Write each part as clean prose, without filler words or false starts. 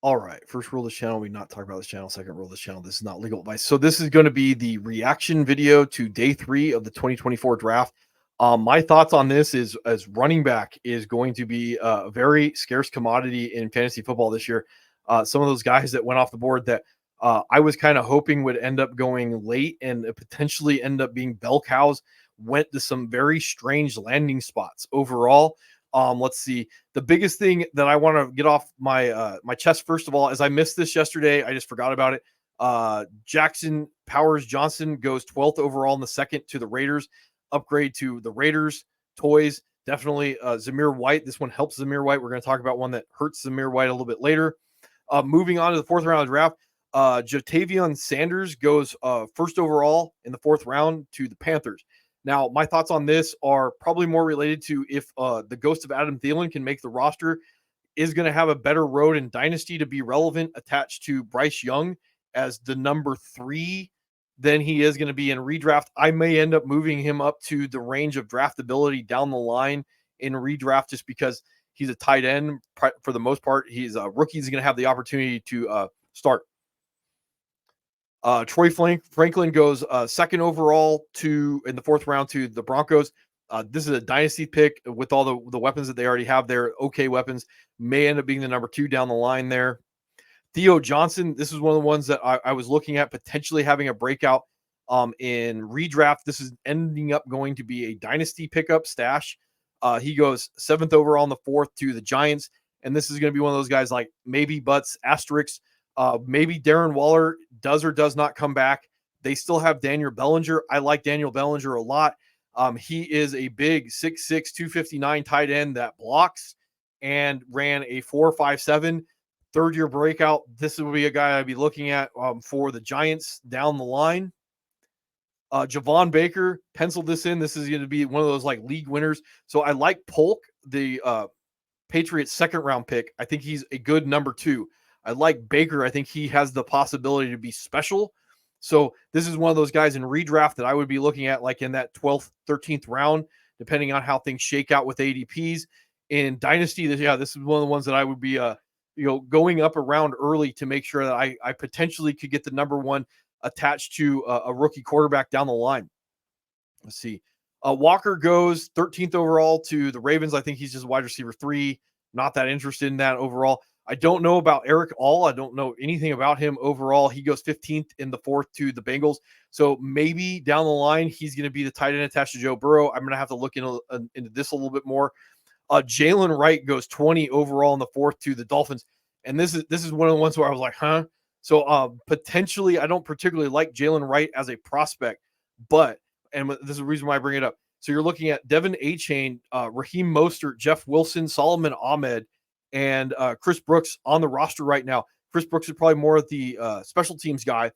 All right. First rule of this channel, we not talk about this channel. Second rule of this channel, this is not legal advice. So this is going to be the reaction video to day 3 of the 2024 draft. My thoughts on this is as running back is going to be a very scarce commodity in fantasy football this year. Some of those guys that went off the board that I was kind of hoping would end up going late and potentially end up being bell cows went to some very strange landing spots overall. Let's see. The biggest thing that I want to get off my my chest first of all is I missed this yesterday. I just forgot about it. Jackson Powers Johnson goes 12th overall in the second to the Raiders. Upgrade to the Raiders. Toys definitely. Zamir White. This one helps Zamir White. We're going to talk about one that hurts Zamir White a little bit later. Moving on to the 4th round of the draft. Jatavion Sanders goes first overall in the 4th round to the Panthers. Now, my thoughts on this are probably more related to if the ghost of Adam Thielen can make the roster, is going to have a better road in Dynasty to be relevant attached to Bryce Young as the number 3 than he is going to be in redraft. I may end up moving him up to the range of draftability down the line in redraft just because he's a tight end for the most part. He's a rookie. He's going to have the opportunity to start. Troy Franklin goes second overall in the 4th round to the Broncos. This is a dynasty pick with all the weapons that they already have there. Okay weapons. May end up being the number 2 down the line there. Theo Johnson, this is one of the ones that I was looking at potentially having a breakout in redraft. This is ending up going to be a dynasty pickup stash. He goes 7th overall in the 4th to the Giants. And this is going to be one of those guys like maybe buts, asterisks. Maybe Darren Waller does or does not come back. They still have Daniel Bellinger. I like Daniel Bellinger a lot. He is a big 6'6", 259 tight end that blocks and ran a 4.57 third-year breakout. This would be a guy I'd be looking at for the Giants down the line. Javon Baker, pencil this in. This is going to be one of those like league winners. So I like Polk, the Patriots 2nd round pick. I think he's a good number 2. I like Baker. I think he has the possibility to be special. So this is one of those guys in redraft that I would be looking at like in that 12th, 13th round, depending on how things shake out with ADPs. In Dynasty, this is one of the ones that I would be going up around early to make sure that I potentially could get the number 1 attached to a rookie quarterback down the line. Let's see. Walker goes 13th overall to the Ravens. I think he's just wide receiver 3. Not that interested in that overall. I don't know about Eric All. I don't know anything about him overall. He goes 15th in the 4th to the Bengals. So maybe down the line, he's going to be the tight end attached to Joe Burrow. I'm going to have to look into this a little bit more. Jalen Wright goes 20 overall in the 4th to the Dolphins. And this is one of the ones where I was like, huh? So potentially, I don't particularly like Jalen Wright as a prospect, and this is the reason why I bring it up. So you're looking at Devin Achane, Raheem Mostert, Jeff Wilson, Solomon Ahmed, and Chris Brooks on the roster right now. Chris Brooks is probably more of the special teams guy.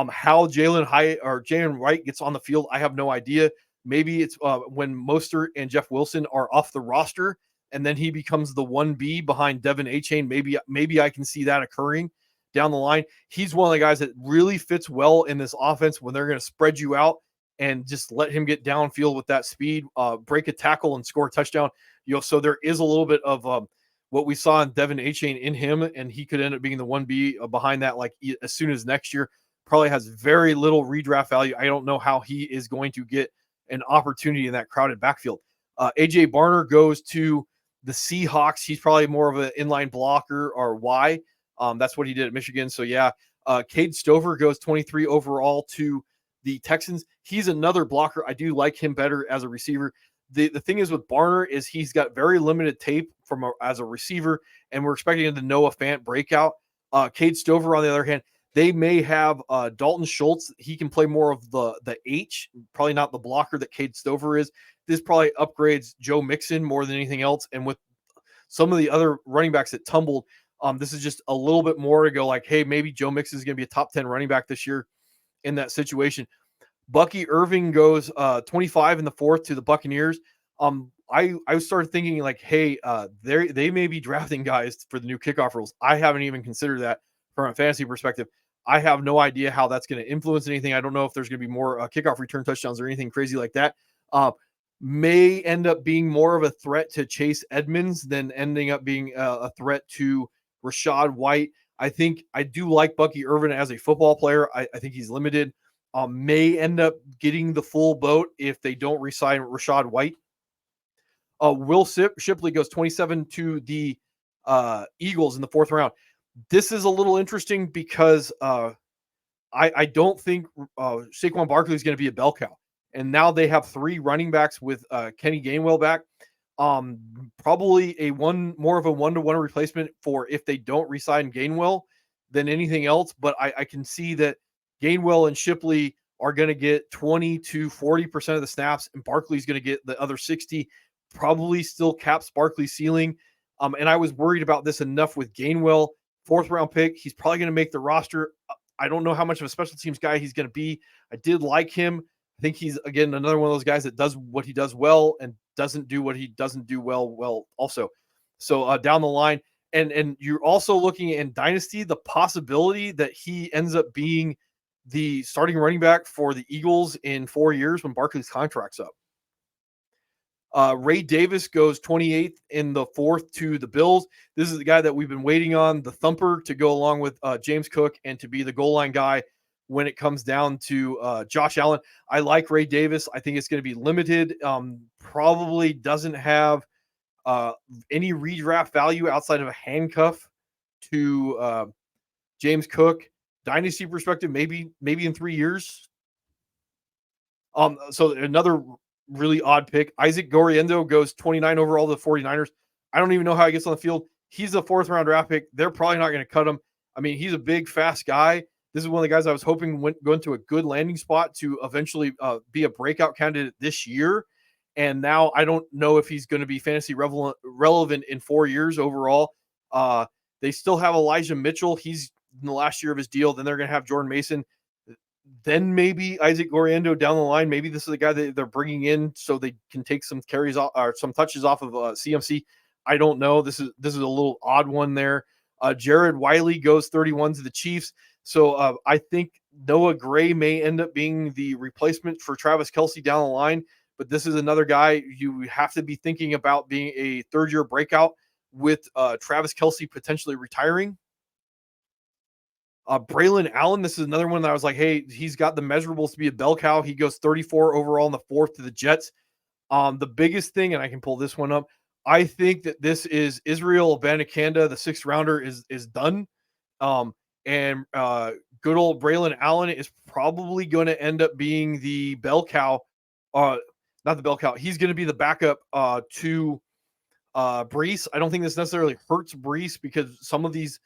How Jalen Wright gets on the field, I have no idea. Maybe it's when Mostert and Jeff Wilson are off the roster, and then he becomes the 1B behind Devin Achane. Maybe I can see that occurring down the line. He's one of the guys that really fits well in this offense when they're going to spread you out and just let him get downfield with that speed, break a tackle and score a touchdown. So there is a little bit of what we saw in Devin Achane in him, and he could end up being the 1B behind that, like as soon as next year. Probably has very little redraft value. I don't know how he is going to get an opportunity in that crowded backfield. AJ Barner goes to the Seahawks. He's probably more of an inline blocker or Y. That's what he did at Michigan. So yeah, Cade Stover goes 23 overall to the Texans. He's another blocker. I do like him better as a receiver. The thing is with Barner is he's got very limited tape as a receiver, and we're expecting the Noah Fant breakout. Cade Stover, on the other hand, they may have Dalton Schultz. He can play more of the H, probably not the blocker that Cade Stover is. This probably upgrades Joe Mixon more than anything else. And with some of the other running backs that tumbled, this is just a little bit more to go like, hey, maybe Joe Mixon is going to be a top 10 running back this year in that situation. Bucky Irving goes 25 in the 4th to the Buccaneers. I started thinking like, hey, they may be drafting guys for the new kickoff rules. I haven't even considered that from a fantasy perspective. I have no idea how that's going to influence anything. I don't know if there's going to be more kickoff return touchdowns or anything crazy like that. May end up being more of a threat to Chase Edmonds than ending up being a threat to Rashad White. I do like Bucky Irvin as a football player. I think he's limited. May end up getting the full boat if they don't resign Rashad White. Will Shipley goes 27 to the Eagles in the 4th round. This is a little interesting because I don't think Saquon Barkley is going to be a bell cow. And now they have 3 running backs with Kenny Gainwell back. Probably more of a one-to-one replacement for if they don't re-sign Gainwell than anything else. But I can see that Gainwell and Shipley are going to get 20 to 40% of the snaps, and Barkley's going to get the other 60. Probably still caps Barkley's ceiling. And I was worried about this enough with Gainwell, 4th round pick. He's probably going to make the roster. I don't know how much of a special teams guy he's going to be. I did like him. I think he's, again, another one of those guys that does what he does well and doesn't do what he doesn't do well also. So down the line, and you're also looking in Dynasty, the possibility that he ends up being the starting running back for the Eagles in 4 years when Barkley's contract's up. Ray Davis goes 28th in the 4th to the Bills. This is the guy that we've been waiting on, the thumper, to go along with James Cook and to be the goal line guy when it comes down to Josh Allen. I like Ray Davis. I think it's going to be limited. Probably doesn't have any redraft value outside of a handcuff to James Cook. Dynasty perspective, maybe in 3 years. So another really odd pick. Isaac Goriendo goes 29 overall to the 49ers. I don't even know how he gets on the field. He's a 4th round draft pick. They're probably not going to cut him. I mean, he's a big, fast guy. This is one of the guys I was hoping went going to a good landing spot to eventually be a breakout candidate this year. And now I don't know if he's going to be fantasy relevant in 4 years overall. They still have Elijah Mitchell. He's in the last year of his deal. Then they're going to have Jordan Mason. Then maybe Isaac Goriendo down the line. Maybe this is the guy that they're bringing in so they can take some carries off or some touches off of CMC. I don't know. This is a little odd one there. Jared Wiley goes 31 to the Chiefs. So I think Noah Gray may end up being the replacement for Travis Kelce down the line. But this is another guy you have to be thinking about being a 3rd-year breakout with Travis Kelce potentially retiring. Braylon Allen, this is another one that I was like, hey, he's got the measurables to be a bell cow. He goes 34 overall in the 4th to the Jets. The biggest thing, and I can pull this one up, I think that this is Israel Abanikanda, the 6th rounder, is done. And good old Braylon Allen is probably going to end up being the bell cow. Not the bell cow. He's going to be the backup to Brees. I don't think this necessarily hurts Brees because some of these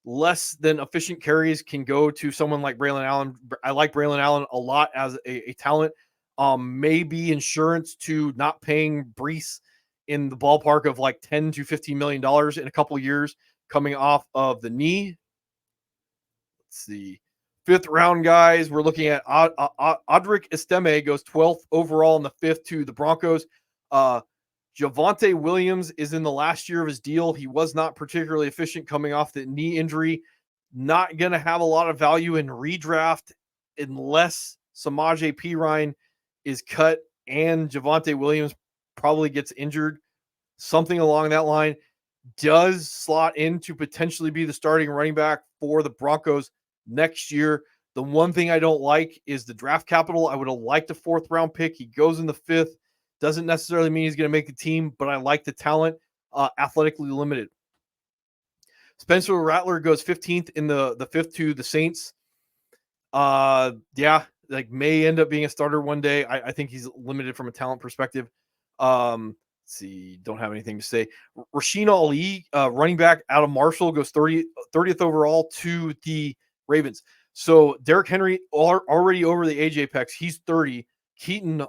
less than efficient carries can go to someone like Braylon Allen. I like Braylon Allen a lot as a talent. Maybe insurance to not paying Brees in the ballpark of like $10 to $15 million in a couple of years coming off of the knee. Let's see. 5th round guys, we're looking at Audric Estime goes 12th overall in the 5th to the Broncos. Javonte Williams is in the last year of his deal. He was not particularly efficient coming off the knee injury. Not going to have a lot of value in redraft unless Samaje Perine is cut and Javonte Williams probably gets injured. Something along that line. Does slot in to potentially be the starting running back for the Broncos next year. The one thing I don't like is the draft capital. I would have liked a 4th round pick. He goes in the 5th. Doesn't necessarily mean he's going to make the team, but I like the talent, athletically limited. Spencer Rattler goes 15th in the 5th to the Saints. Yeah, like may end up being a starter one day. I think he's limited from a talent perspective. Let's see, don't have anything to say. Rasheen Ali, running back out of Marshall, goes 30th overall to the Ravens. So Derrick Henry already over the age apex. He's 30. Keaton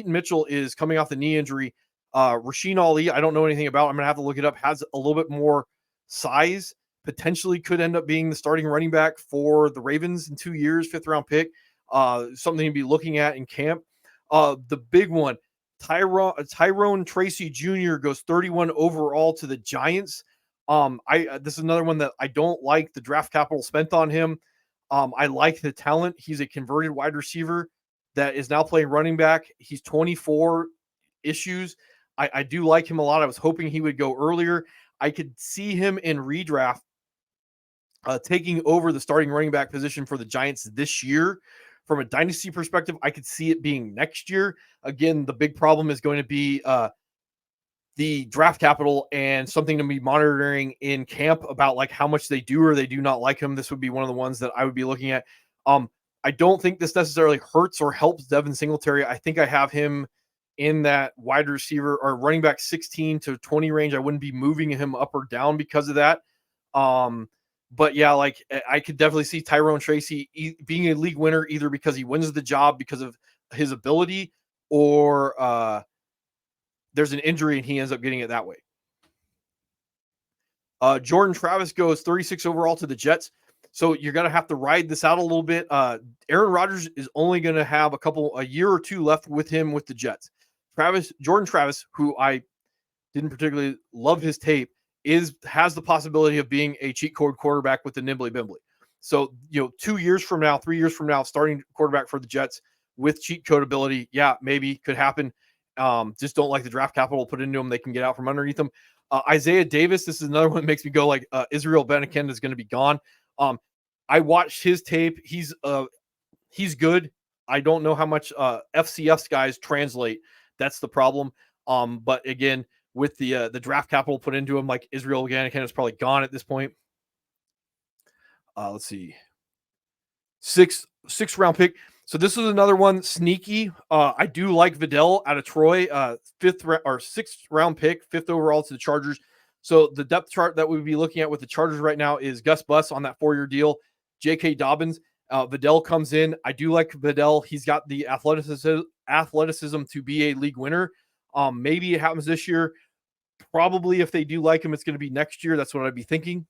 Mitchell is coming off the knee injury. Rasheen Ali, I don't know anything about. I'm going to have to look it up. Has a little bit more size. Potentially could end up being the starting running back for the Ravens in 2 years, 5th round pick. Something to be looking at in camp. The big one, Tyrone Tracy Jr. goes 31 overall to the Giants. This is another one that I don't like the draft capital spent on him. I like the talent. He's a converted wide receiver that is now playing running back. He's 24 issues. I do like him a lot. I was hoping he would go earlier. I could see him in redraft taking over the starting running back position for the Giants this year. From a dynasty perspective, I could see it being next year. Again, the big problem is going to be the draft capital and something to be monitoring in camp about like how much they do or they do not like him. This would be one of the ones that I would be looking at. I don't think this necessarily hurts or helps Devin Singletary. I think I have him in that wide receiver or running back 16 to 20 range. I wouldn't be moving him up or down because of that. But yeah, like I could definitely see Tyrone Tracy being a league winner either because he wins the job because of his ability or there's an injury and he ends up getting it that way. Jordan Travis goes 36 overall to the Jets. So you're going to have to ride this out a little bit. Aaron Rodgers is only going to have a year or two left with him with the Jets. Jordan Travis, who I didn't particularly love his tape, has the possibility of being a cheat code quarterback with the nimbly bimbly. So, 2 years from now, 3 years from now, starting quarterback for the Jets with cheat code ability, yeah, maybe could happen. Just don't like the draft capital put into them. They can get out from underneath them. Isaiah Davis, this is another one that makes me go like Israel Benekend is going to be gone. I watched his tape. He's good. I don't know how much FCS guys translate. That's the problem. But again, with the draft capital put into him, like Israel Benekend is probably gone at this point. Let's see. Sixth round pick. So this is another one sneaky. I do like Vidal out of Troy, sixth round pick, fifth overall to the Chargers. So the depth chart that we'd be looking at with the Chargers right now is Gus Bus on that 4-year deal, J.K. Dobbins. Vidal comes in. I do like Vidal. He's got the athleticism to be a league winner. Maybe it happens this year. Probably if they do like him, it's going to be next year. That's what I'd be thinking.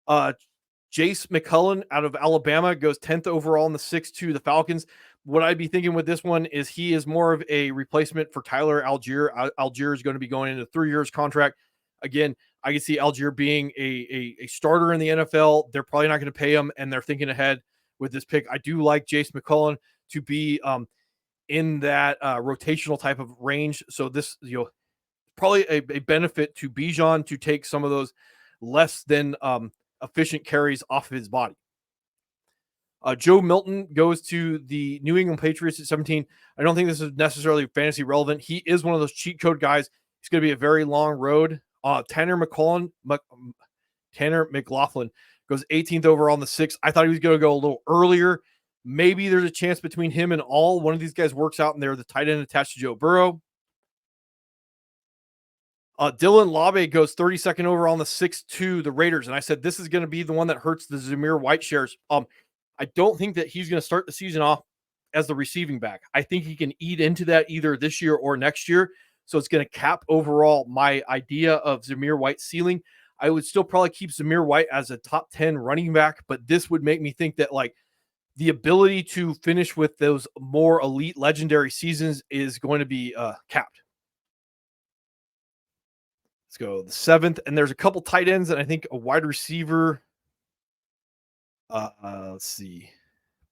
Jace McCullough out of Alabama goes 10th overall in the 6th to the Falcons. What I'd be thinking with this one is he is more of a replacement for Tyler Algier. Algier is going to be going into 3 years contract. Again, I can see Algier being a starter in the NFL. They're probably not going to pay him, and they're thinking ahead with this pick. I do like Jace McCullough to be in that rotational type of range. So this, probably a benefit to Bijan to take some of those less than efficient carries off of his body. Joe Milton goes to the New England Patriots at 17. I don't think this is necessarily fantasy relevant. He is one of those cheat code guys. It's going to be a very long road. Tanner McLaughlin goes 18th overall in the 6th. I thought he was going to go a little earlier. Maybe there's a chance between him and one of these guys works out and they're the tight end attached to Joe Burrow. Dylan Labe goes 32nd overall on the 6th to the Raiders. And I said, this is going to be the one that hurts the Zamir White shares. I don't think that he's going to start the season off as the receiving back. I think he can eat into that either this year or next year. So it's going to cap overall my idea of Zamir White's ceiling. I would still probably keep Zamir White as a top 10 running back, but this would make me think that like the ability to finish with those more elite legendary seasons is going to be capped. Let's go the 7th, and there's a couple tight ends and I think a wide receiver. Let's see.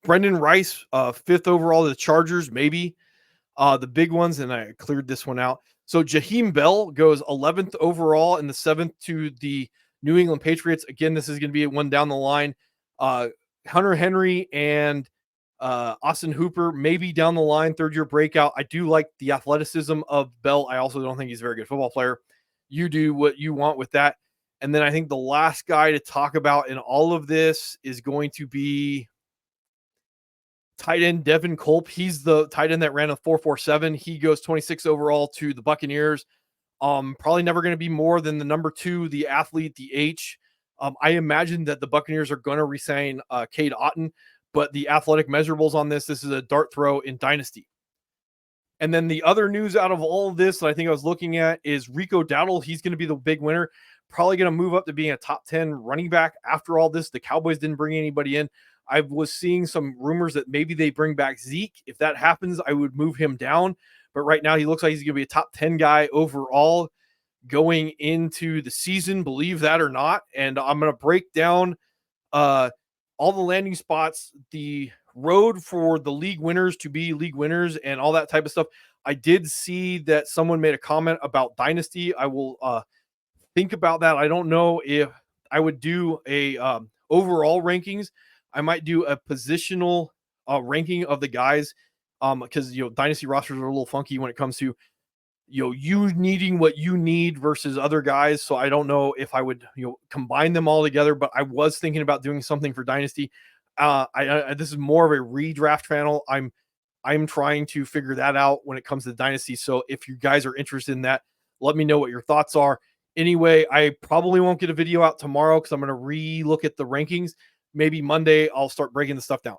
Brendan Rice, 5th overall to the Chargers, maybe. The big ones, and I cleared this one out. So Jaheim Bell goes 11th overall in the 7th to the New England Patriots. Again, this is going to be one down the line. Hunter Henry and Austin Hooper, maybe down the line, 3rd-year breakout. I do like the athleticism of Bell. I also don't think he's a very good football player. You do what you want with that. And then I think the last guy to talk about in all of this is going to be tight end Devin Culp. He's the tight end that ran a 4.47. He goes 26 overall to the Buccaneers. Probably never going to be more than the number 2, the athlete, the H. I imagine that the Buccaneers are going to re-sign Cade Otton, but the athletic measurables on this is a dart throw in Dynasty. And then the other news out of all of this that I think I was looking at is Rico Dowdle. He's going to be the big winner. Probably going to move up to being a top 10 running back after all this. The Cowboys didn't bring anybody in. I was seeing some rumors that maybe they bring back Zeke. If that happens, I would move him down. But right now he looks like he's going to be a top 10 guy overall going into the season, believe that or not. And I'm going to break down all the landing spots, the road for the league winners to be league winners and all that type of stuff. I did see that someone made a comment about Dynasty. I will think about that. I don't know if I would do a overall rankings. I might do a positional ranking of the guys, because dynasty rosters are a little funky when it comes to you needing what you need versus other guys. So I don't know if I would combine them all together, but I was thinking about doing something for dynasty. This is more of a redraft channel. I'm trying to figure that out when it comes to dynasty. So if you guys are interested in that, let me know what your thoughts are. Anyway, I probably won't get a video out tomorrow because I'm going to re-look at the rankings. Maybe Monday I'll start breaking the stuff down.